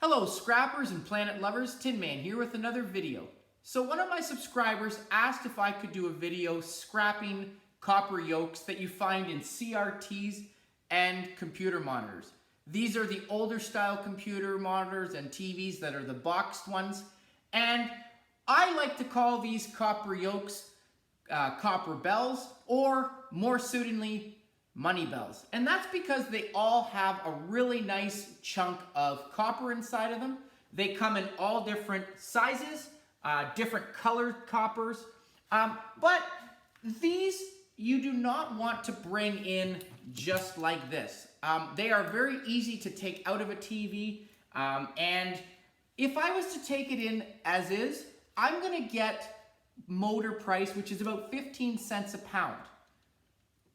Hello scrappers and planet lovers, Tin Man here with another video. So one of my subscribers asked if I could do a video scrapping copper yokes that you find in CRTs and computer monitors. These are the older style computer monitors and TVs that are the boxed ones. And I like to call these copper yokes copper bells, or more suitingly, money bells. And that's because they all have a really nice chunk of copper inside of them. They come in all different sizes, different colored coppers. But these you do not want to bring in just like this. They are very easy to take out of a TV. And if I was to take it in as is, I'm gonna get motor price, which is about 15 cents a pound.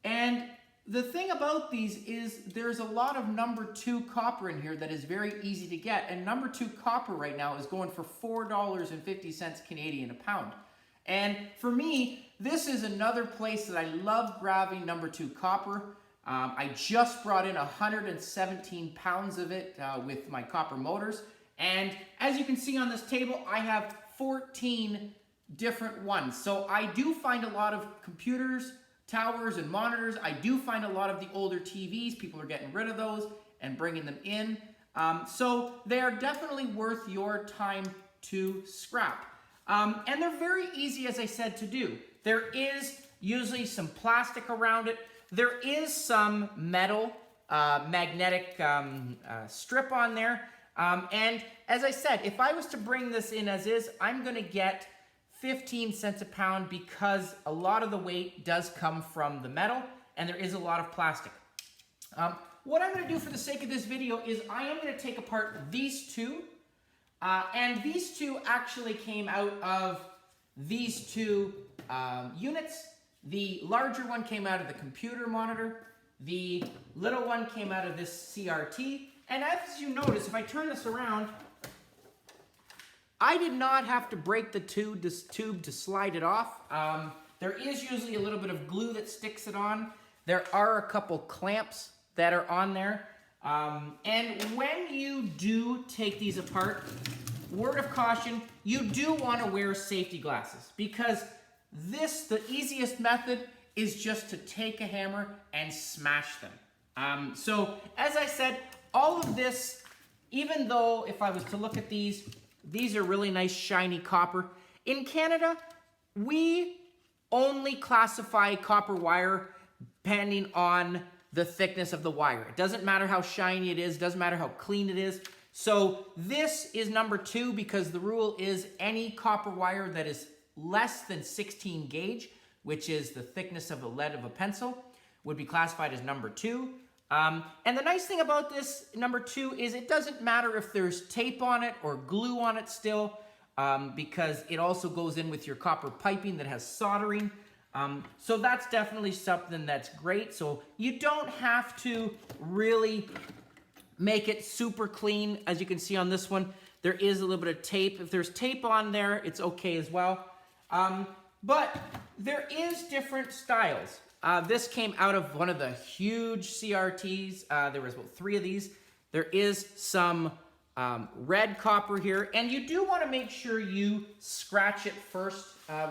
And the thing about these is there's a lot of number 2 copper in here that is very easy to get, and number 2 copper right now is going for $4.50 Canadian a pound. And for me, this is another place that I love grabbing number 2 copper. I just brought in 117 pounds of it with my copper motors, and as you can see on this table, I have 14 different ones. So I do find a lot of computers, towers, and monitors. I do find a lot of the older TVs. People are getting rid of those and bringing them in. So they are definitely worth your time to scrap. And they're very easy, as I said, to do. There is usually some plastic around it. There is some metal magnetic strip on there. And as I said, if I was to bring this in as is, I'm going to get 15 cents a pound because a lot of the weight does come from the metal and there is a lot of plastic. What I'm going to do for the sake of this video is I am going to take apart these two. And these two actually came out of these two units. The larger one came out of the computer monitor. The little one came out of this CRT. And as you notice, if I turn this around, I did not have to break the tube to slide it off. There is usually a little bit of glue that sticks it on. There are a couple clamps that are on there. And when you do take these apart, word of caution, you do want to wear safety glasses because the easiest method is just to take a hammer and smash them. So as I said, all of this, even though if I was to look at these are really nice shiny copper. In Canada, we only classify copper wire depending on the thickness of the wire. It doesn't matter how shiny it is, doesn't matter how clean it is. So this is number 2 because the rule is any copper wire that is less than 16 gauge, which is the thickness of the lead of a pencil, would be classified as number 2. And the nice thing about this number 2 is it doesn't matter if there's tape on it or glue on it still, because it also goes in with your copper piping that has soldering. So that's definitely something that's great. So you don't have to really make it super clean. As you can see on this one, there is a little bit of tape. If there's tape on there, it's okay as well. But there is different styles. This came out of one of the huge CRTs. There was about 3 of these. There is some red copper here, and you do want to make sure you scratch it first,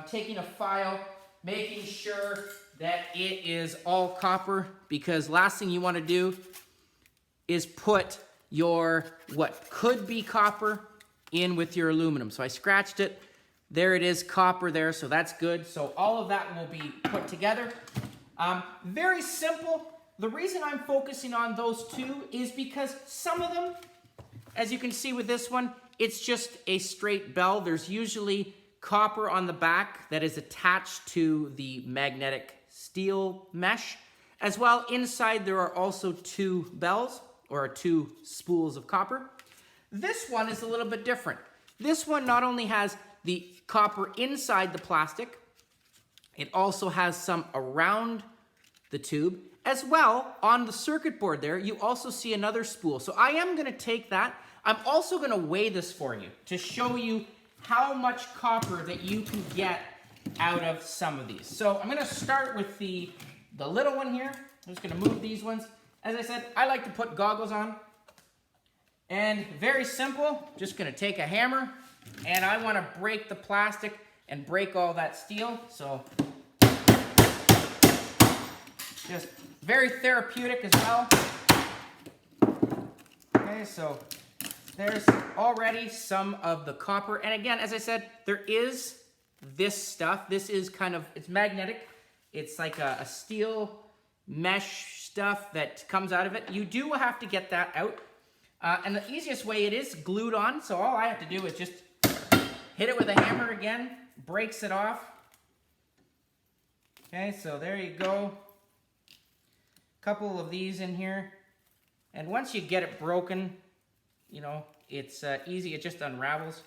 taking a file, making sure that it is all copper, because last thing you want to do is put your what could be copper in with your aluminum. So I scratched it. There it is, copper there, so that's good. So all of that will be put together. Very simple. The reason I'm focusing on those 2 is because some of them, as you can see with this one, it's just a straight bell. There's usually copper on the back that is attached to the magnetic steel mesh. As well, inside there are also 2 bells, or 2 spools of copper. This one is a little bit different. This one not only has the copper inside the plastic, it also has some around the tube. As well, on the circuit board there, you also see another spool. So I am going to take that. I'm also going to weigh this for you to show you how much copper that you can get out of some of these. So I'm going to start with the little one here. I'm just going to move these ones. As I said, I like to put goggles on. And very simple, just gonna take a hammer, and I wanna break the plastic and break all that steel. So just very therapeutic as well. Okay, so there's already some of the copper. And again, as I said, there is this stuff. This is kind of, it's magnetic. It's like a steel mesh stuff that comes out of it. You do have to get that out. And the easiest way, it is glued on. So all I have to do is just hit it with a hammer again, breaks it off. Okay, so there you go. Couple of these in here. And once you get it broken, you know, it's easy, it just unravels.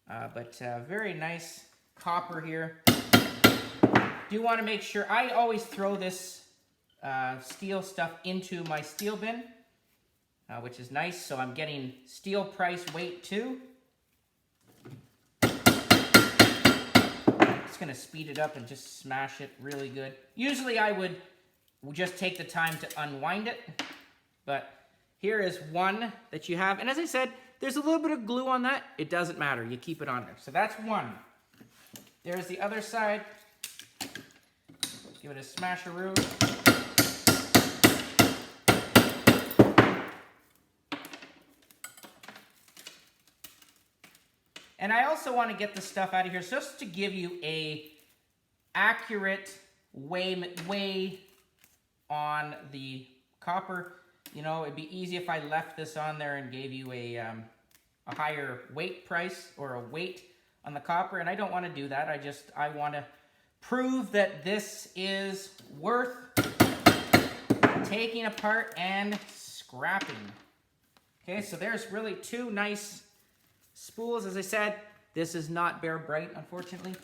But very nice copper here. Do want to make sure, I always throw this steel stuff into my steel bin, which is nice, so I'm getting steel price weight too. Just gonna speed it up and just smash it really good. Usually I would just take the time to unwind it, but here is one that you have, and as I said, there's a little bit of glue on that. It doesn't matter, you keep it on there. So that's one. There's the other side. Give it a smasheroo. And I also want to get the stuff out of here just to give you a accurate weigh on the copper. You know, it'd be easy if I left this on there and gave you a higher weight price or a weight on the copper, and I don't want to do that. I want to prove that this is worth taking apart and scrapping. Okay, so there's really two nice spools. As I said, this is not Bear Bright, unfortunately.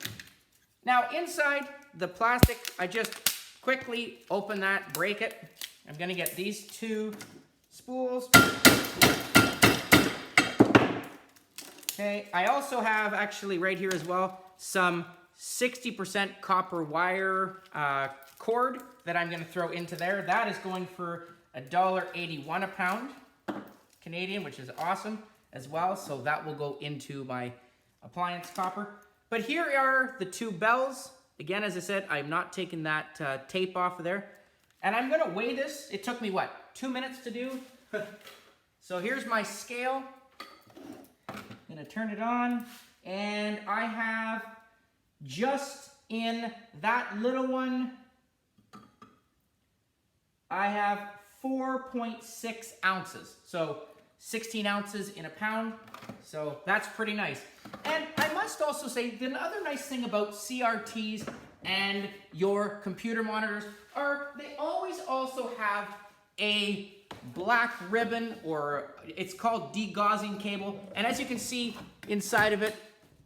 Now, inside the plastic, I just quickly open that, break it. I'm gonna get these two spools. Okay, I also have actually right here as well some 60% copper wire cord that I'm gonna throw into there. That is going for $1.81 a pound Canadian, which is awesome as well. So that will go into my appliance copper. But here are the two bells. Again, as I said, I'm not taking that tape off of there. And I'm gonna weigh this. It took me, what, 2 minutes to do? So here's my scale. I'm gonna turn it on. And I have just in that little one, I have 4.6 ounces. So 16 ounces in a pound. So that's pretty nice. And I must also say, the other nice thing about CRTs and your computer monitors are they always also have a black ribbon, or it's called degaussing cable. And as you can see inside of it,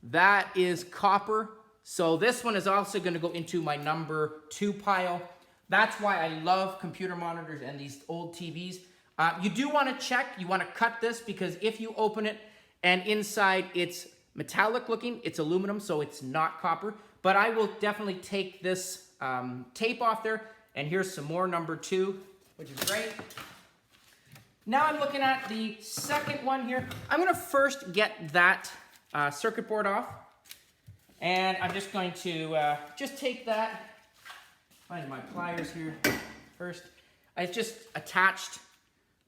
that is copper. So this one is also going to go into my number 2 pile. That's why I love computer monitors and these old TVs. You do want to check, you want to cut this, because if you open it and inside it's metallic looking, it's aluminum, so it's not copper. But I will definitely take this tape off there, and here's some more number 2, which is great. Now I'm looking at the second one here. I'm going to first get that circuit board off, and I'm just going to just take that, find my pliers here first. It's just attached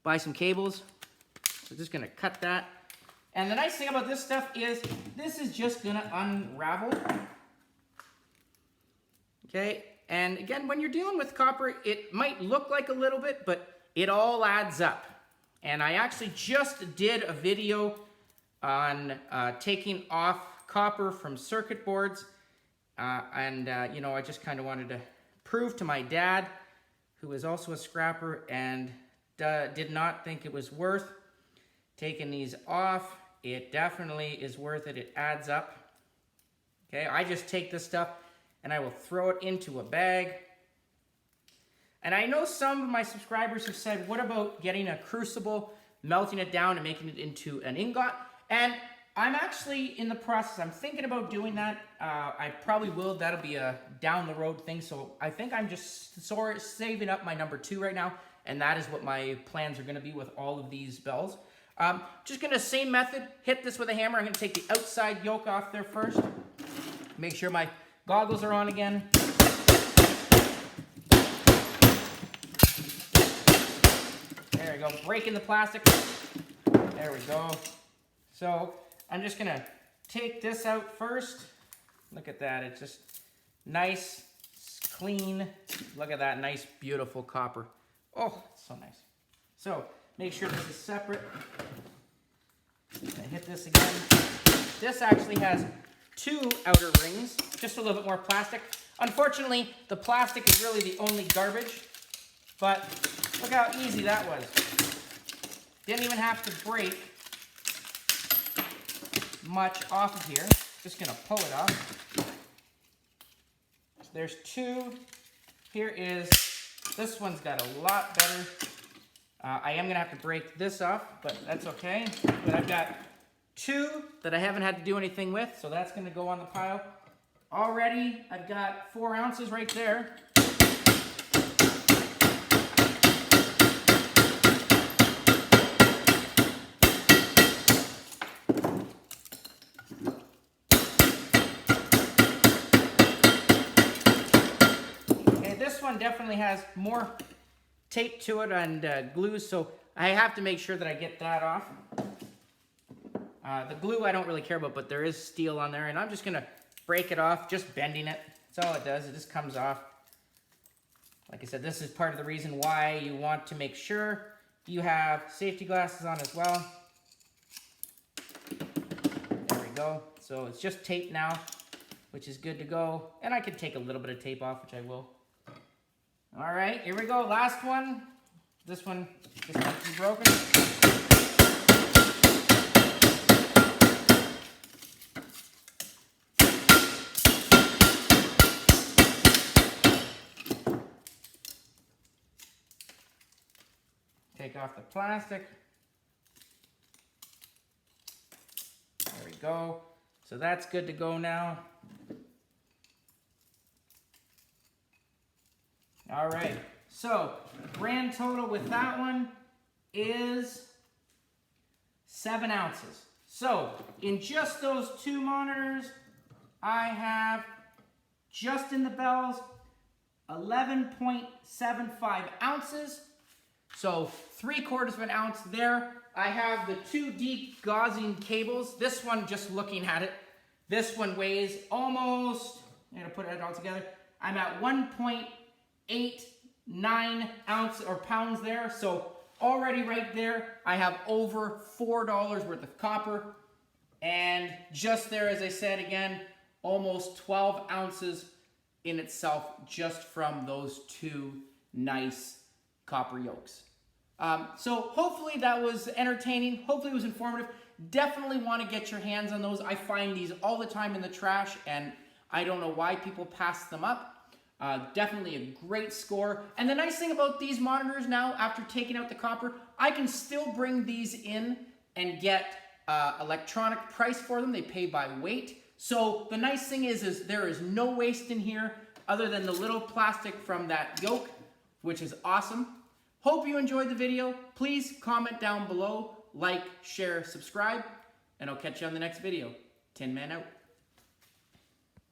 by some cables, so just going to cut that. And the nice thing about this stuff is this is just going to unravel. Okay, and again, when you're dealing with copper, it might look like a little bit, but it all adds up. And I actually just did a video on taking off copper from circuit boards. You know, I just kind of wanted to prove to my dad, who is also a scrapper and did not think it was worth taking these off. It definitely is worth it. It adds up. Okay, I just take this stuff and I will throw it into a bag. And I know some of my subscribers have said, what about getting a crucible, melting it down and making it into an ingot? And I'm actually in the process. I'm thinking about doing that. I probably will. That'll be a down the road thing. So I think I'm just saving up my number 2 right now. And that is what my plans are going to be with all of these bells. Just gonna, same method, hit this with a hammer. I'm gonna take the outside yoke off there first. Make sure my goggles are on again. There we go, breaking the plastic. There we go. So I'm just gonna take this out first. Look at that, it's just nice, clean. Look at that, nice, beautiful copper. Oh, it's so nice. So make sure this is separate. I hit this again. This actually has 2 outer rings, just a little bit more plastic. Unfortunately, the plastic is really the only garbage, but look how easy that was. Didn't even have to break much off of here. Just gonna pull it off. So there's 2. Here is, this one's got a lot better. I am gonna have to break this off, but that's okay. But I've got 2 that I haven't had to do anything with, so that's gonna go on the pile. Already, I've got 4 ounces right there. Okay, this one definitely has more tape to it and glue, so I have to make sure that I get that off. The glue I don't really care about, but there is steel on there, and I'm just gonna break it off, just bending it. That's all it does, it just comes off. Like I said, this is part of the reason why you want to make sure you have safety glasses on as well. There we go. So it's just tape now, which is good to go. And I can take a little bit of tape off, which I will. All right, here we go, last one. This one just has to be broken. Take off the plastic. There we go. So that's good to go now. All right, so grand total with that one is 7 ounces. So in just those 2 monitors, I have, just in the bells, 11.75 ounces. So 3/4 of an ounce there. I have the 2 deep gauzing cables. This one, just looking at it, this one weighs almost, I'm gonna put it all together, I'm at 1.89 ounce or pounds there. So already right there, I have over $4 worth of copper. And just there, as I said again, almost 12 ounces in itself just from those 2 nice copper yokes. So hopefully that was entertaining. Hopefully it was informative. Definitely want to get your hands on those. I find these all the time in the trash, and I don't know why people pass them up. Definitely a great score. And the nice thing about these monitors now, after taking out the copper, I can still bring these in and get electronic price for them. They pay by weight. So the nice thing is there is no waste in here other than the little plastic from that yoke, which is awesome. Hope you enjoyed the video. Please comment down below, like, share, subscribe, and I'll catch you on the next video. Tin Man out.